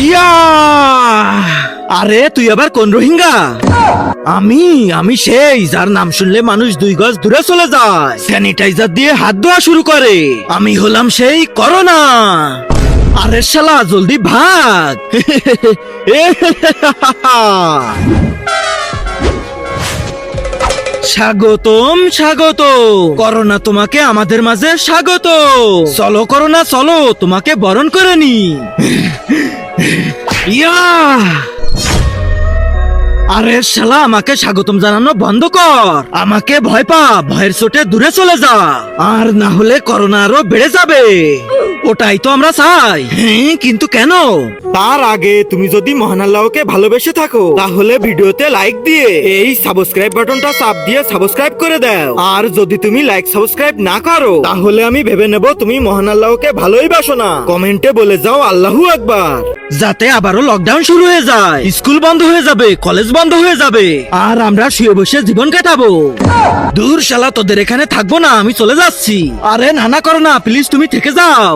ইয়া! আরে তুই আবার কোন রোহিঙ্গা? আমি সেই যার নাম শুনলে মানুষ 2 গজ দূরে চলে যায়, স্যানিটাইজার দিয়ে হাত ধোয়া শুরু করে। আমি হলাম সেই করোনা। আরে শালা জলদি ভাগ। স্বাগতম স্বাগত করোনা, তোমাকে আমাদের মাঝে স্বাগত। চলো করোনা চলো, তোমাকে বরণ করে নি। ইয়া! আরে শালা আমাকে স্বাগতম জানানো বন্ধ কর। আমাকে ভয় পা, ভয়ের চোটে দূরে চলে যা, আর না হলে করোনা আরো বেড়ে যাবে। ওটাই তো আমরা চাই। হ্যাঁ, কিন্তু কেন? তার আগে তুমি যদি মহান আল্লাহকে ভালোবেসে থাকো তাহলে ভিডিওতে লাইক দিয়ে এই সাবস্ক্রাইব বাটনটা চাপ দিয়ে সাবস্ক্রাইব করে দাও। আর যদি তুমি লাইক সাবস্ক্রাইব না করো তাহলে আমি ভেবে নেব তুমি মহান আল্লাহকে ভালোই বাসো না। কমেন্টে বলে যাও আল্লাহু আকবার, যাতে আবারও লকডাউন শুরু হয়ে যায়, স্কুল বন্ধ হয়ে যাবে, কলেজ বন্ধ হয়ে যাবে, আর আমরা শুয়ে বসে জীবন কাটাবো। দূর শালা, তোদের এখানে থাকবো না, আমি চলে যাচ্ছি। আরে নানা করো না, প্লিজ তুমি থেকে যাও।